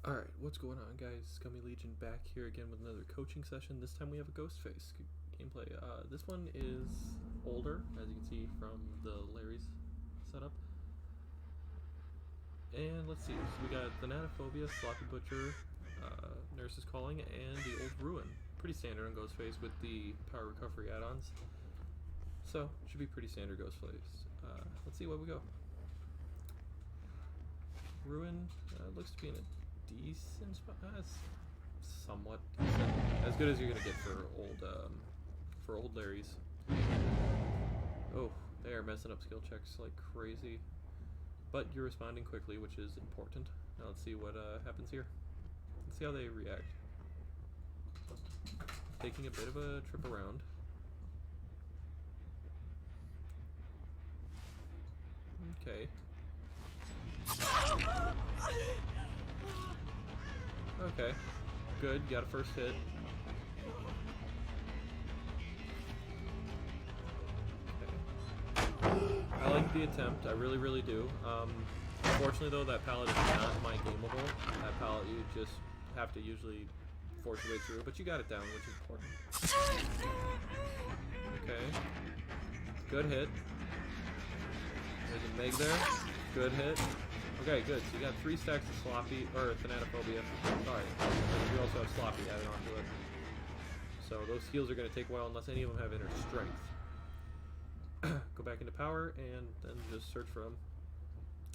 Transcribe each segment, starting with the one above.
Alright, what's going on, guys? Scummy Legion back here again with another coaching session. This time we have a Ghostface gameplay. This one is older, as you can see from the Lery's setup. And let's see, so we got the Thanatophobia, Sloppy Butcher, Nurse's Calling, and the Old Ruin. Pretty standard on Ghostface with the power recovery add-ons. So, should be pretty standard Ghostface. Let's see where we go. Ruin looks to be in a decent spot. Somewhat decent. As good as you're gonna get for old Larry's. Oh, they are messing up skill checks like crazy. But you're responding quickly, which is important. Now let's see what happens here. Let's see how they react. Taking a bit of a trip around. Okay. Okay. Good, got a first hit. Okay. I like the attempt, I really do. Unfortunately though, that pallet is not my gameable. That pallet you just have to usually force your way through, but you got it down, which is important. Okay. Good hit. There's a Meg there. Good hit. Okay, good. So you got 3 stacks of Sloppy, or Thanatophobia. Sorry. You also have Sloppy added onto it. So those heals are going to take a while unless any of them have inner strength. Go back into power and then just search for them.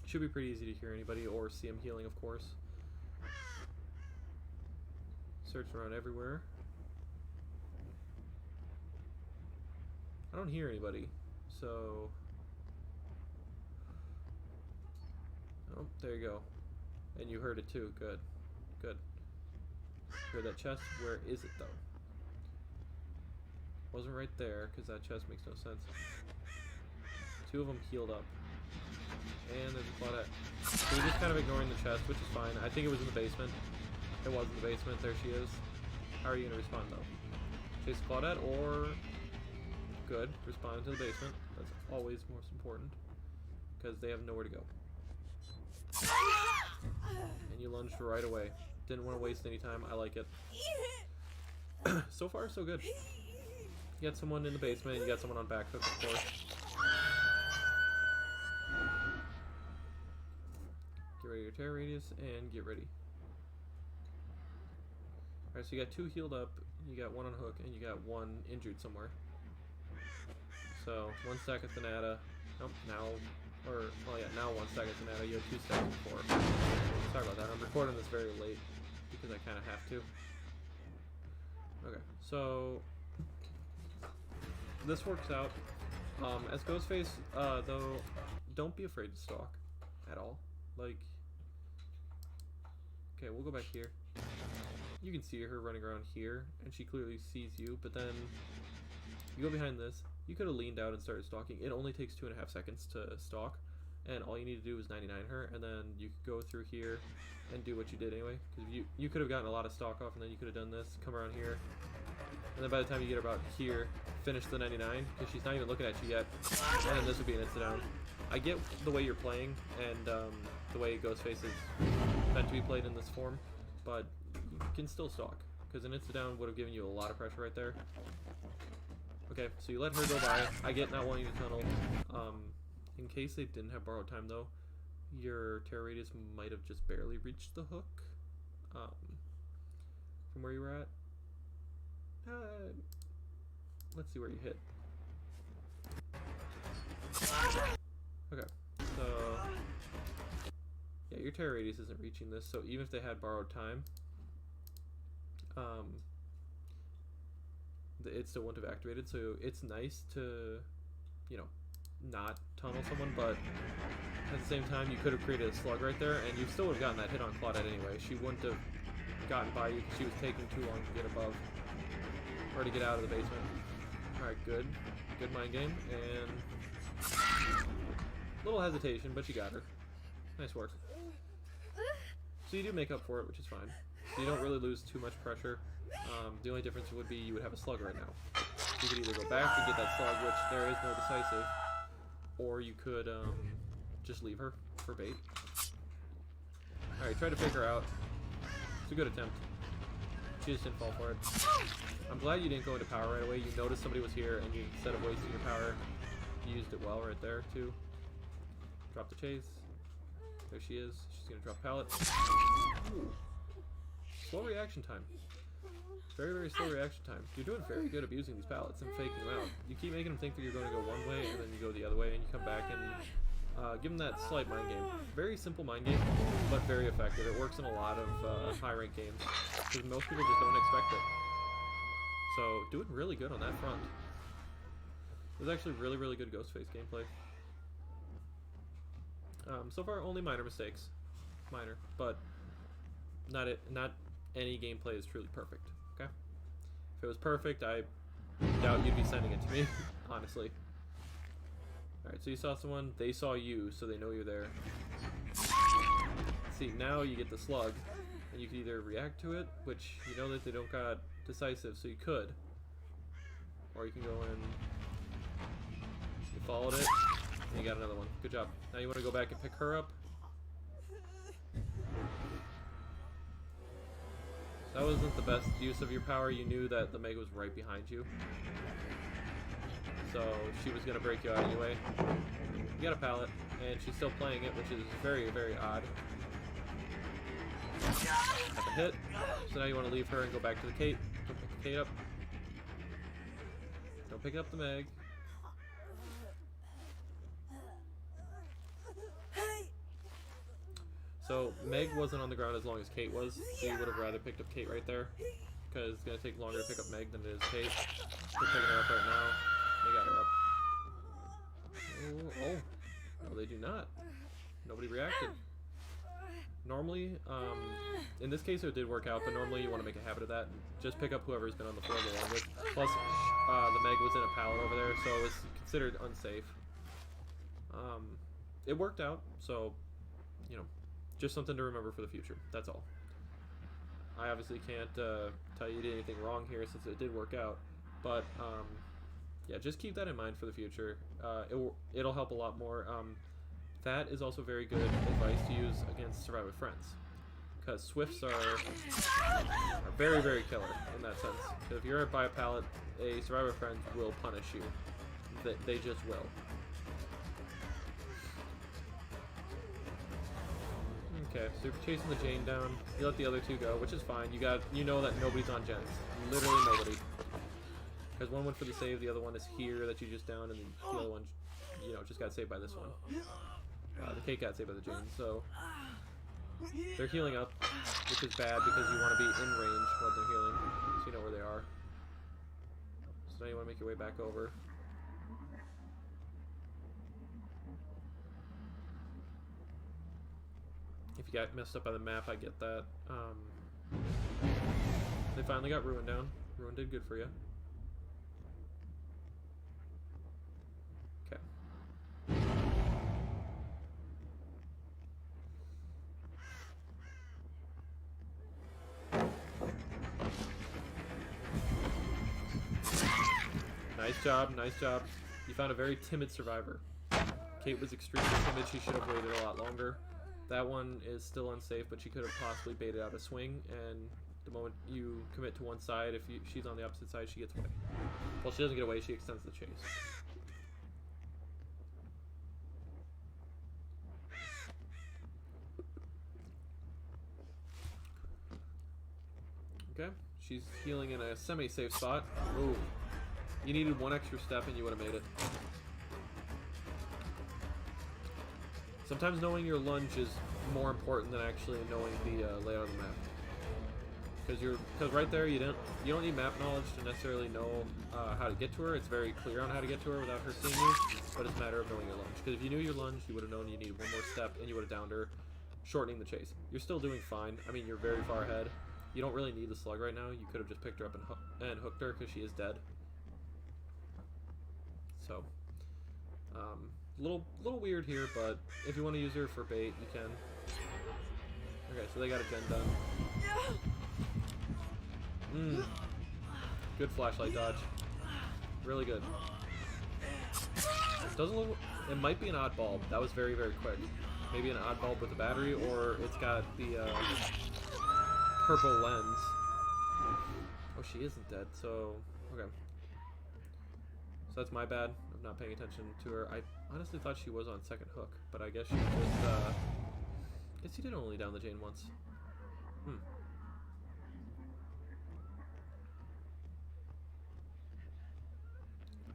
Should be pretty easy to hear anybody or see them healing, of course. Search around everywhere. I don't hear anybody, so... Oh, there you go. And you heard it too. Good. Good. Heard that chest. Where is it, though? Wasn't right there, because that chest makes no sense. 2 of them healed up. And there's a Claudette. So you're just kind of ignoring the chest, which is fine. I think it was in the basement. It was in the basement. There she is. How are you going to respond, though? Chase Claudette, or... Good. Respond into the basement. That's always most important. Because they have nowhere to go. And you lunged right away. Didn't want to waste any time. I like it. So far, so good. You got someone in the basement. You got someone on back hook, of course. Get ready your terror radius and get ready. Alright, so you got 2 healed up. You got 1 on hook, and you got 1 injured somewhere. So 1 stack of Thanata. Nope, now. Or, well, yeah, now 1 stack of Thanata, you had 2 stacks before. Sorry about that, I'm recording this very late, because I kind of have to. Okay, so... This works out. As Ghostface, though, don't be afraid to stalk, at all. Like... Okay, we'll go back here. You can see her running around here, and she clearly sees you, but then... You go behind this. You could have leaned out and started stalking. It only takes 2.5 seconds to stalk, and all you need to do is 99 her, and then you could go through here and do what you did anyway. Because you could have gotten a lot of stalk off, and then you could have done this, come around here, and then by the time you get about here, finish the 99, because she's not even looking at you yet, and then this would be an insta-down. I get the way you're playing, and the way Ghostface is meant to be played in this form, but you can still stalk, because an insta-down would have given you a lot of pressure right there. Okay, so you let her go by. I get not wanting to tunnel. In case they didn't have borrowed time, though, your terror radius might have just barely reached the hook. From where you were at. Let's see where you hit. Okay, so... Yeah, your terror radius isn't reaching this, so even if they had borrowed time, it still wouldn't have activated, so it's nice to, you know, not tunnel someone, but at the same time, you could have created a slug right there, and you still would have gotten that hit on Claudette anyway. She wouldn't have gotten by you because she was taking too long to get above, or to get out of the basement. Alright, good. Good mind game, and... Little hesitation, but you got her. Nice work. So you do make up for it, which is fine. You don't really lose too much pressure. The only difference would be you would have a slug right now. You could either go back and get that slug, which there is no decisive, or you could just leave her for bait. Alright, try to pick her out. It's a good attempt. She just didn't fall for it. I'm glad you didn't go into power right away. You noticed somebody was here, and you, instead of wasting your power, you used it well right there, too. Drop the chase. There she is. She's gonna drop pallet. Ooh. Slow reaction time. Very, very slow reaction time. You're doing very good abusing these pallets and faking them out. You keep making them think that you're going to go one way, and then you go the other way, and you come back and give them that slight mind game. Very simple mind game, but very effective. It works in a lot of high-ranked games, because most people just don't expect it. So, doing really good on that front. It was actually really, really good Ghostface gameplay. So far, only minor mistakes. Minor, but not any gameplay is truly perfect. Okay? If it was perfect, I doubt you'd be sending it to me, honestly. Alright, so you saw someone, they saw you, so they know you're there. See, now you get the slug, and you can either react to it, which you know that they don't got decisive, so you could. Or you can go in, you followed it, and you got another one. Good job. Now you want to go back and pick her up. That wasn't the best use of your power. You knew that the Meg was right behind you. So she was going to break you out anyway. You got a pallet, and she's still playing it, which is very, very odd. Have a hit. So now you want to leave her and go back to the Kate. Don't pick the Kate up. Don't pick up the Meg. So Meg wasn't on the ground as long as Kate was, so you would have rather picked up Kate right there, because it's going to take longer to pick up Meg than it is Kate. They're picking her up right now. They got her up. Oh, no they do not. Nobody reacted. Normally, in this case it did work out, but normally you want to make a habit of that. Just pick up whoever's been on the floor the longest. Plus, the Meg was in a pallet over there, so it was considered unsafe. It worked out, so, you know, just something to remember for the future. That's all. I obviously can't tell you you did anything wrong here since it did work out, but yeah, just keep that in mind for the future. It'll help a lot more. That is also very good advice to use against Survivor Friends, because Swifts are very, very killer in that sense. If you're hurt by a pallet, a Survivor Friend will punish you. They just will. Okay, so you're chasing the Jane down. You let the other two go, which is fine. You know that nobody's on gens. Literally nobody. Because one went for the save, the other one is here that you just downed, and the other one, you know, just got saved by this one. The Kate got saved by the Jane, so they're healing up, which is bad because you want to be in range while they're healing, so you know where they are. So now you want to make your way back over. If you got messed up by the map, I get that. They finally got Ruin down. Ruin did good for you. Okay. Nice job, nice job. You found a very timid survivor. Kate was extremely timid. She should have waited a lot longer. That one is still unsafe, but she could have possibly baited out a swing, and the moment you commit to one side, if she's on the opposite side, she gets away. Well, she doesn't get away, she extends the chase. Okay, she's healing in a semi-safe spot. Ooh. You needed one extra step and you would have made it. Sometimes knowing your lunge is more important than actually knowing the layout of the map. Because right there you don't need map knowledge to necessarily know how to get to her. It's very clear on how to get to her without her seeing you, but it's a matter of knowing your lunge. Because if you knew your lunge, you would have known you needed one more step and you would have downed her, shortening the chase. You're still doing fine. I mean, you're very far ahead. You don't really need the slug right now. You could have just picked her up and hooked her because she is dead. So, little weird here, but if you want to use her for bait, you can. Okay, so they got a gen done. Good flashlight dodge. Really good. Doesn't look. It might be an odd bulb. That was very, very quick. Maybe an odd bulb with a battery, or it's got the purple lens. Oh, she isn't dead, so... Okay. So that's my bad of not paying attention to her. I honestly thought she was on second hook, but I guess she just, I guess he did only down the Jane once.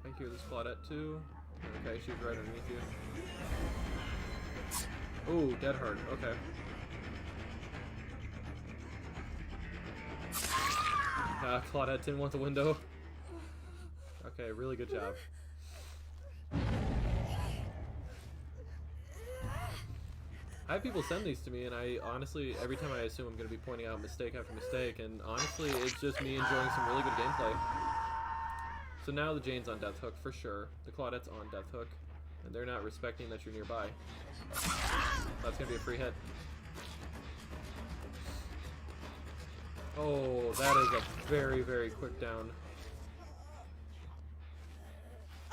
I hear this Claudette too. Okay, she's right underneath you. Oh, dead hard. Okay. Claudette didn't want the window. Okay, really good job. I have people send these to me, and I honestly, every time I assume I'm going to be pointing out mistake after mistake, and honestly, it's just me enjoying some really good gameplay. So now the Jane's on Death Hook for sure. The Claudette's on Death Hook, and they're not respecting that you're nearby. That's going to be a free hit. Oh, that is a very, very quick down.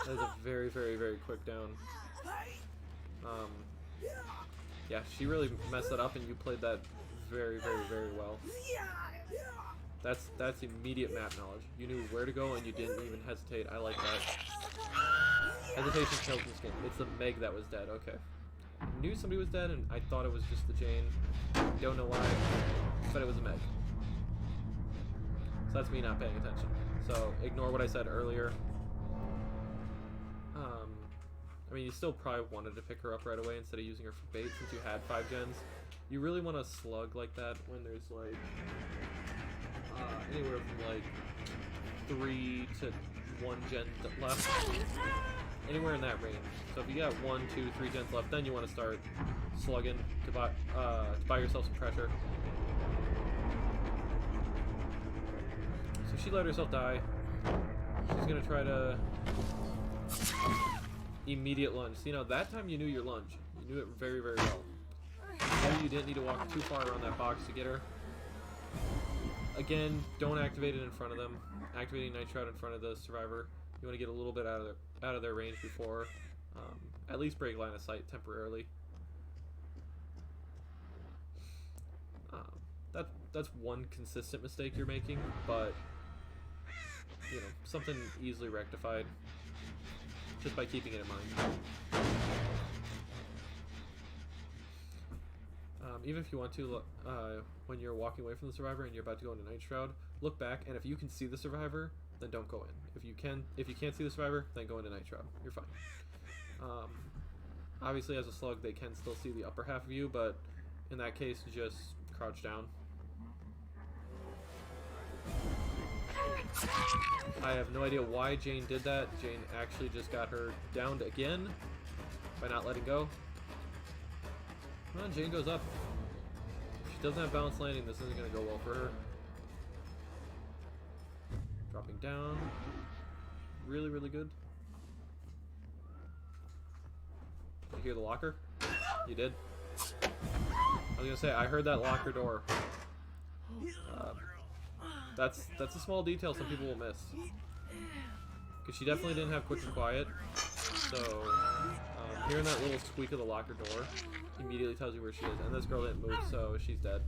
That is a very, very, very quick down. Yeah, she really messed that up, and you played that very, very, very well. That's immediate map knowledge. You knew where to go, and you didn't even hesitate. I like that. Hesitation kills this game. It's the Meg that was dead. Okay. I knew somebody was dead, and I thought it was just the Jane. Don't know why, but it was a Meg. So that's me not paying attention. So ignore what I said earlier. I mean, you still probably wanted to pick her up right away instead of using her for bait since you had 5 gens. You really want to slug like that when there's like anywhere from like 3 to 1 gen left. Anywhere in that range. So if you got 1, 2, 3 gens left, then you want to start slugging to buy yourself some pressure. So she let herself die. She's gonna try to immediate lunge. So, you know, that time you knew your lunge. You knew it very, very well. You knew you didn't need to walk too far around that box to get her. Again, don't activate it in front of them. Activating Night Shroud in front of the survivor. You want to get a little bit out of their range before, at least break line of sight temporarily. That's one consistent mistake you're making, but you know, something easily rectified just by keeping it in mind. Even if you want to, when you're walking away from the survivor and you're about to go into Night Shroud, look back, and if you can see the survivor, then don't go in. If you can't see the survivor, then go into Night Shroud. You're fine. Obviously, as a slug, they can still see the upper half of you, but in that case, just crouch down. I have no idea why Jane did that. Jane actually just got her downed again by not letting go. Come on, Jane goes up. If she doesn't have balanced landing, this isn't going to go well for her. Dropping down. Really, really good. Did you hear the locker? You did? I was going to say, I heard that locker door. That's a small detail some people will miss. Because she definitely didn't have quick and quiet. So, hearing that little squeak of the locker door immediately tells you where she is. And this girl didn't move, so she's dead.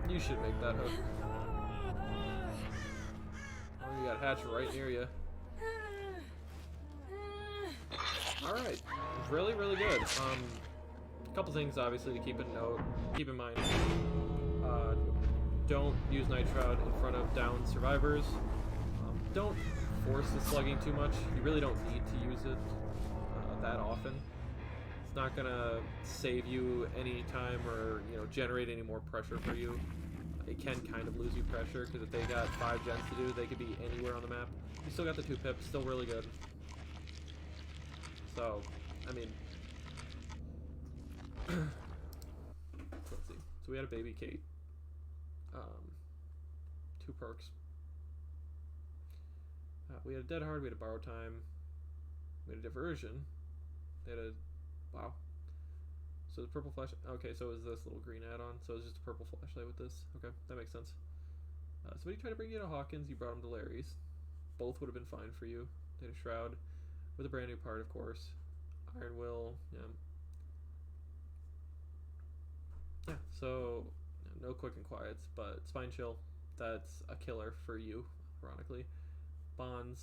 You should make that hook. Oh, you got Hatch right near you. Alright. Really, really good. Couple things obviously to keep in mind. Don't use Night Shroud in front of down survivors. Don't force the slugging too much. You really don't need to use it that often. It's not gonna save you any time or generate any more pressure for you. It can kind of lose you pressure because if they got 5 gens to do, they could be anywhere on the map. You still got the 2 pips, still really good. So, I mean. Let's see. So we had a baby Kate. 2 perks. We had a dead hard. We had a borrow time. We had a diversion. They had a wow. So the purple flash. Okay, so it was this little green add-on. So it's just a purple flashlight with this. Okay, that makes sense. Somebody tried to bring you to Hawkins. You brought him to Lery's. Both would have been fine for you. They had a shroud with a brand new part, of course. Iron Will. Yeah. Yeah, so no quick and quiets, but spine chill, that's a killer for you, ironically. Bonds,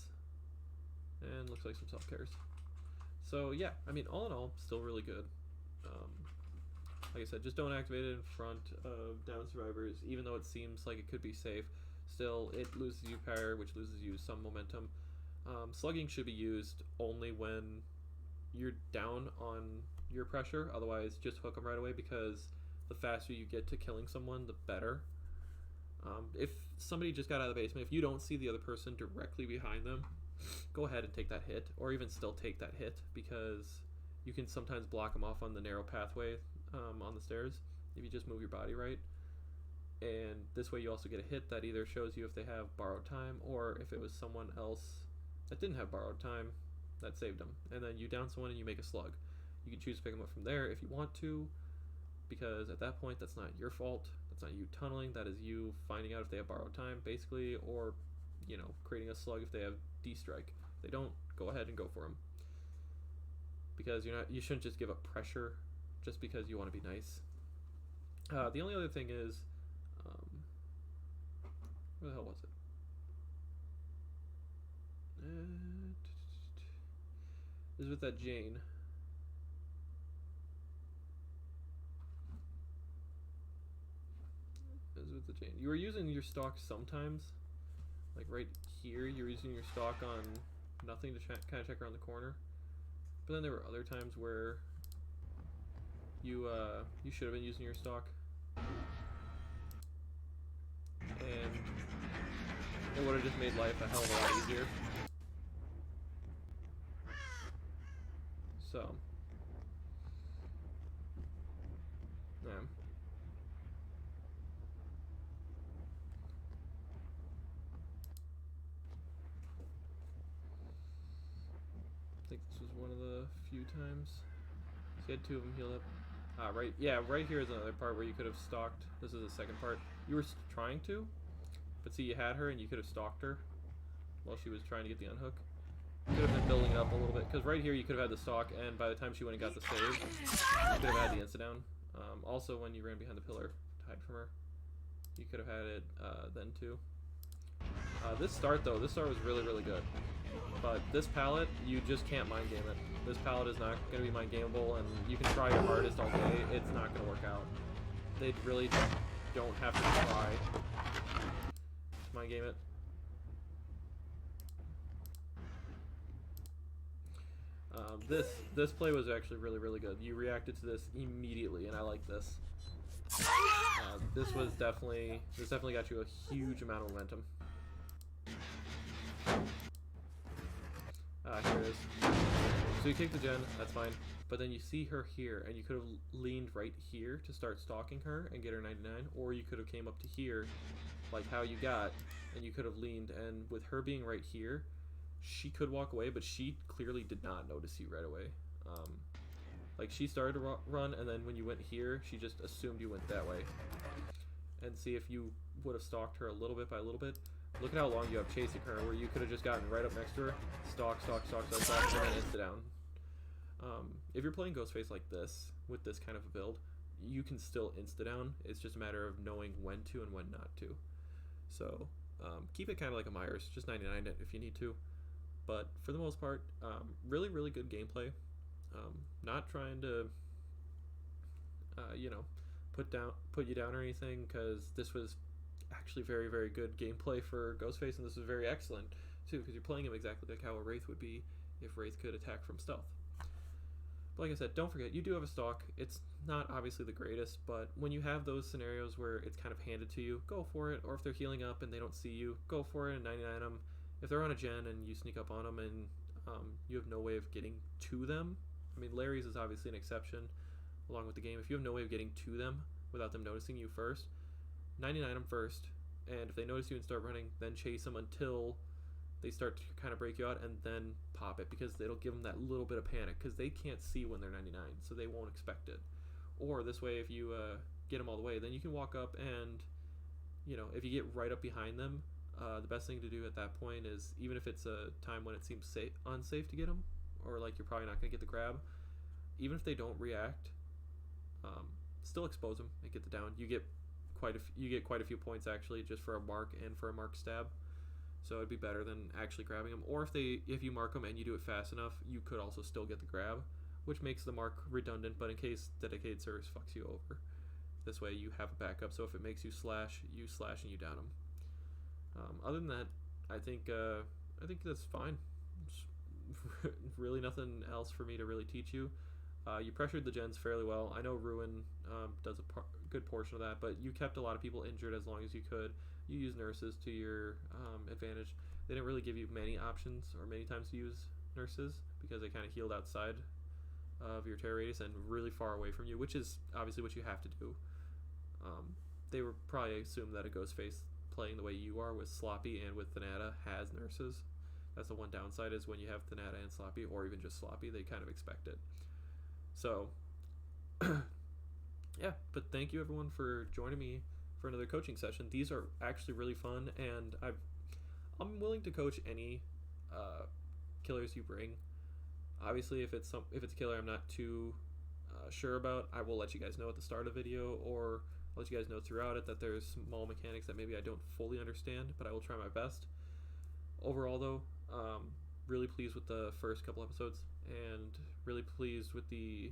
and looks like some self cares. So yeah, I mean, all in all, still really good. Um, like I said, just don't activate it in front of down survivors, even though it seems like it could be safe. Still, it loses you power, which loses you some momentum. Slugging should be used only when you're down on your pressure. Otherwise, just hook them right away, because the faster you get to killing someone, the better. If somebody just got out of the basement, if you don't see the other person directly behind them, go ahead and take that hit, or even still take that hit, because you can sometimes block them off on the narrow pathway on the stairs if you just move your body right. And this way you also get a hit that either shows you if they have borrowed time, or if it was someone else that didn't have borrowed time that saved them. And then you down someone and you make a slug. You can choose to pick them up from there if you want to, because at that point that's not your fault. That's not you tunneling. That is you finding out if they have borrowed time, basically, or creating a slug if they have D-strike. If they don't, go ahead and go for them, because you shouldn't just give up pressure just because you want to be nice. The only other thing is, where the hell was it? Is with that Jane. Is with the Jane. You were using your stock sometimes, like right here. You were using your stock on nothing to kind of check around the corner. But then there were other times where you should have been using your stock, and it would have just made life a hell of a lot easier. So, yeah. I think this was one of the few times. So you had two of them healed up. Right, yeah, right here is another part where you could have stalked. This is the second part. You were trying to, but see, you had her and you could have stalked her while she was trying to get the unhook. You could have been building it up a little bit, because right here you could have had the stalk, and by the time she went and got the save, you could have had the insta-down. Also, when you ran behind the pillar to hide from her, you could have had it then too. This start was really, really good. But this palette, you just can't mind game it. This palette is not going to be mind gameable, and you can try your hardest all day, it's not going to work out. They really don't have to try to mind game it. This play was actually really, really good. You reacted to this immediately, and I like this. This definitely got you a huge amount of momentum. Here it is. So you take the gen, that's fine. But then you see her here, and you could have leaned right here to start stalking her and get her 99, or you could have came up to here, like how you got, and you could have leaned, and with her being right here, she could walk away, but she clearly did not notice you right away. Like, she started to run, and then when you went here, she just assumed you went that way. And see, if you would have stalked her a little bit by little bit, look at how long you have chasing her, where you could have just gotten right up next to her, stalk, and then insta-down. If you're playing Ghostface like this, with this kind of a build, you can still insta-down. It's just a matter of knowing when to and when not to. So, keep it kind of like a Myers, just 99 it if you need to. But for the most part, really, really good gameplay. Not trying to, put you down or anything, because this was actually very, very good gameplay for Ghostface, and this was very excellent too, because you're playing him exactly like how a Wraith would be if Wraith could attack from stealth. But like I said, don't forget, you do have a stalk. It's not obviously the greatest, but when you have those scenarios where it's kind of handed to you, go for it. Or if they're healing up and they don't see you, go for it and 99 them. If they're on a gen and you sneak up on them and you have no way of getting to them, I mean, Larry's is obviously an exception along with the game. If you have no way of getting to them without them noticing you first, 99 them first, and if they notice you and start running, then chase them until they start to kind of break you out, and then pop it, because it'll give them that little bit of panic, because they can't see when they're 99, so they won't expect it. Or this way, if you get them all the way, then you can walk up and, if you get right up behind them, the best thing to do at that point is, even if it's a time when it seems unsafe to get them, or like you're probably not going to get the grab, even if they don't react, still expose them and get the down. You get quite a few points actually just for a mark and for a mark stab. So it'd be better than actually grabbing them. Or if you mark them and you do it fast enough, you could also still get the grab, which makes the mark redundant. But in case dedicated service fucks you over, this way you have a backup. So if it makes you slash and you down them. Other than that, I think that's fine. Really nothing else for me to really teach you. You pressured the gens fairly well. I know Ruin does a good portion of that, but you kept a lot of people injured as long as you could. You used nurses to your advantage. They didn't really give you many options or many times to use nurses because they kind of healed outside of your terror radius and really far away from you, which is obviously what you have to do. They were probably assumed that a Ghostface playing the way you are with Sloppy and with Thanata has nurses. That's the one downside, is when you have Thanata and Sloppy, or even just Sloppy, they kind of expect it. So, yeah, but thank you everyone for joining me for another coaching session. These are actually really fun, and I'm willing to coach any killers you bring. Obviously, if it's a killer I'm not too sure about, I will let you guys know at the start of the video, or I'll let you guys know throughout it that there's small mechanics that maybe I don't fully understand, but I will try my best. Overall, though, really pleased with the first couple episodes, and really pleased with the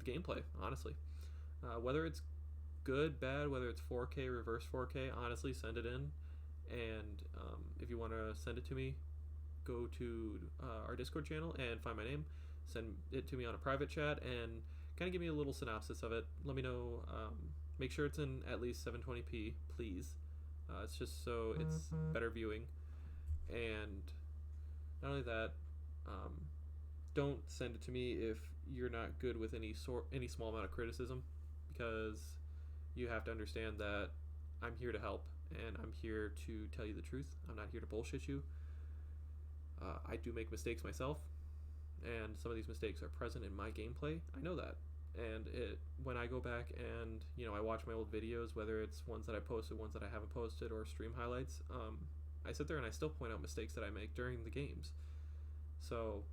gameplay, honestly. Whether it's good, bad, whether it's 4K, reverse 4K, honestly, send it in. And if you want to send it to me, go to our Discord channel and find my name. Send it to me on a private chat and kind of give me a little synopsis of it. Let me know. Make sure it's in at least 720p, please. It's just so it's better viewing. And not only that, don't send it to me if you're not good with any small amount of criticism, because you have to understand that I'm here to help and I'm here to tell you the truth. I'm not here to bullshit you. I do make mistakes myself, and some of these mistakes are present in my gameplay. I know that, and when I go back and I watch my old videos, whether it's ones that I posted, ones that I haven't posted, or stream highlights, I sit there and I still point out mistakes that I make during the games. So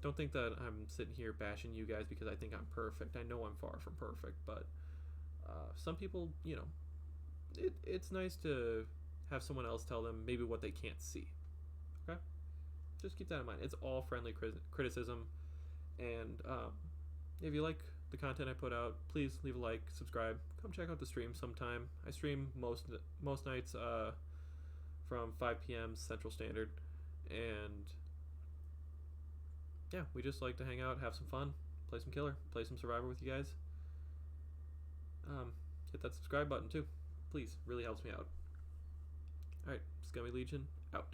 don't think that I'm sitting here bashing you guys because I think I'm perfect. I know I'm far from perfect, but some people, it's nice to have someone else tell them maybe what they can't see. Okay? Just keep that in mind. It's all friendly criticism. And if you like the content I put out, please leave a like, subscribe. Come check out the stream sometime. I stream most nights from 5 p.m. Central Standard. And yeah, we just like to hang out, have some fun, play some killer, play some survivor with you guys. Hit that subscribe button too, please. Really helps me out. Alright, Scummy Legion out.